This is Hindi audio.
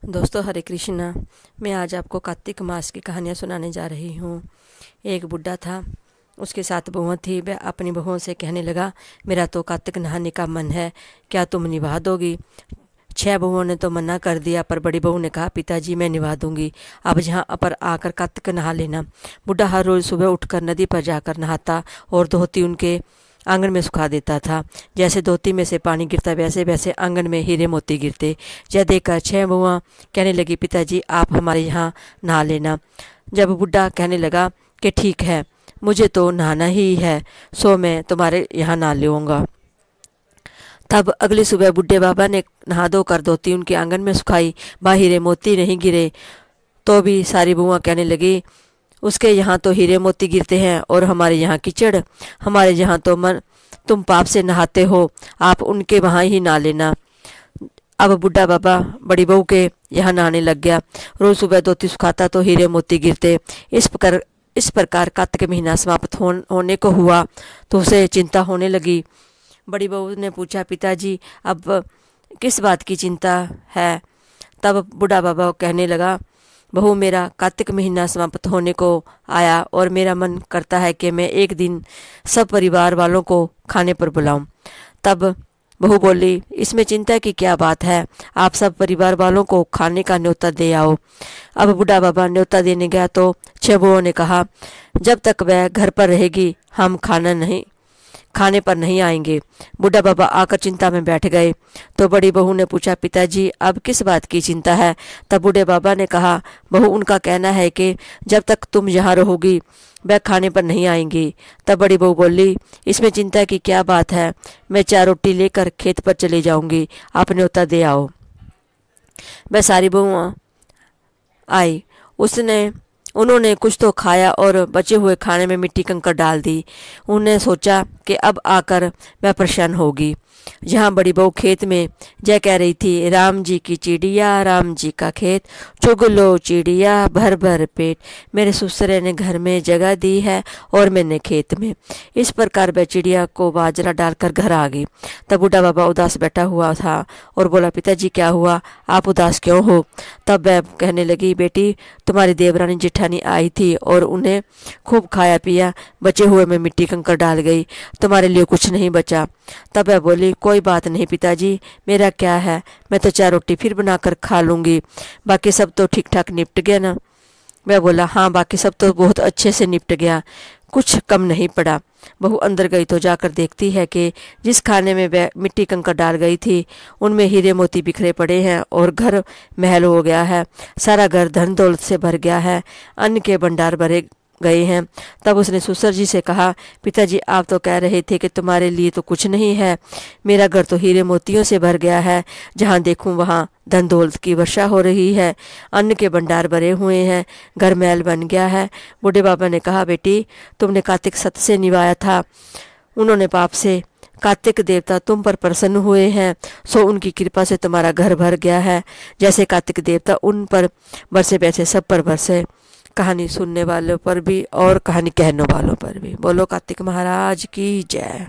दोस्तों हरे कृष्णा। मैं आज आपको कार्तिक मास की कहानियाँ सुनाने जा रही हूँ। एक बुढ़ा था, उसके साथ बहुएं थी। वह अपनी बहुओं से कहने लगा, मेरा तो कार्तिक नहाने का मन है, क्या तुम निभा दोगी? 6 बहुओं ने तो मना कर दिया, पर बड़ी बहू ने कहा, पिताजी मैं निभा दूंगी, अब यहाँ पर आकर कार्तिक नहा लेना। बुढ़ा हर रोज़ सुबह उठकर नदी पर जाकर नहाता और धोती उनके आंगन में सुखा देता था। जैसे धोती में से पानी गिरता वैसे वैसे आंगन में हीरे मोती गिरते। यह देखकर 6 बहुआं कहने लगी, पिताजी आप हमारे यहाँ नहा लेना। जब बुढ़ा कहने लगा कि ठीक है, मुझे तो नहाना ही है, सो मैं तुम्हारे यहाँ नहा लूँगा। तब अगली सुबह बुढ़े बाबा ने नहा धोकर धोती उनके आंगन में सुखाई। वहाँ हीरे मोती नहीं गिरे, तो भी सारी बहुआं कहने लगी, उसके यहाँ तो हीरे मोती गिरते हैं और हमारे यहाँ कीचड़। हमारे यहाँ तो तुम पाप से नहाते हो, आप उनके वहाँ ही नहा लेना। अब बुढ़ा बाबा बड़ी बहू के यहाँ नहाने लग गया। रोज सुबह धोती सुखाता तो हीरे मोती गिरते। इस प्रकार कार्तिक महीना समाप्त होने को हुआ तो उसे चिंता होने लगी। बड़ी बहू ने पूछा, पिताजी अब किस बात की चिंता है? तब बुढ़ा बाबा कहने लगा, बहू मेरा कार्तिक महीना समाप्त होने को आया और मेरा मन करता है कि मैं एक दिन सब परिवार वालों को खाने पर बुलाऊं। तब बहू बोली, इसमें चिंता की क्या बात है, आप सब परिवार वालों को खाने का न्योता दे आओ। अब बुढ़ा बाबा न्योता देने गया तो 6 बहुओं ने कहा, जब तक वह घर पर रहेगी हम खाने पर नहीं आएंगे। बुढ़ा बाबा आकर चिंता में बैठ गए तो बड़ी बहू ने पूछा, पिताजी अब किस बात की चिंता है? तब बूढ़े बाबा ने कहा, बहू उनका कहना है कि जब तक तुम यहाँ रहोगी वह खाने पर नहीं आएंगी। तब बड़ी बहू बोली, इसमें चिंता की क्या बात है, मैं 4 रोटी लेकर खेत पर चली जाऊंगी, आप न्योता दे आओ। वह सारी बहुआं आई। उन्होंने कुछ तो खाया और बचे हुए खाने में मिट्टी कंकड़ डाल दी। उन्हें सोचा कि अब आकर वह प्रसन्न होगी। जहाँ बड़ी बहू खेत में जय कह रही थी, राम जी की चिड़िया राम जी का खेत, चुग लो चिड़िया भर भर पेट, मेरे ससुरे ने घर में जगह दी है और मैंने खेत में। इस प्रकार वह चिड़िया को बाजरा डालकर घर आ गई। तब बूढ़ा बाबा उदास बैठा हुआ था और बोला, पिताजी क्या हुआ, आप उदास क्यों हो? तब वह कहने लगी, बेटी तुम्हारी देवरानी जेठानी आई थी और उन्हें खूब खाया पिया, बचे हुए में मिट्टी कंकड़ डाल गई, तुम्हारे लिए कुछ नहीं बचा। तब वह बोली, कोई बात नहीं पिताजी, मेरा क्या है, मैं तो 4 रोटी फिर बनाकर खा लूँगी, बाकी सब तो ठीक ठाक निपट गया ना? वह बोला, हाँ बाकी सब तो बहुत अच्छे से निपट गया, कुछ कम नहीं पड़ा। बहू अंदर गई तो जाकर देखती है कि जिस खाने में वह मिट्टी कंकड़ डाल गई थी उनमें हीरे मोती बिखरे पड़े हैं और घर महल हो गया है। सारा घर धन दौलत से भर गया है, अन्न के भंडार भरे गए हैं। तब उसने ससुर जी से कहा, पिताजी आप तो कह रहे थे कि तुम्हारे लिए तो कुछ नहीं है, मेरा घर तो हीरे मोतियों से भर गया है, जहाँ देखूं वहाँ धन दौलत की वर्षा हो रही है, अन्न के भंडार भरे हुए हैं, घर महल बन गया है। बूढ़े बाबा ने कहा, बेटी तुमने कार्तिक सत्य से निभाया था, उन्होंने पाप से, कार्तिक देवता तुम पर प्रसन्न हुए हैं, सो उनकी कृपा से तुम्हारा घर भर गया है। जैसे कार्तिक देवता उन पर बरसे वैसे सब पर बरसे, कहानी सुनने वालों पर भी और कहानी कहने वालों पर भी। बोलो कार्तिक महाराज की जय।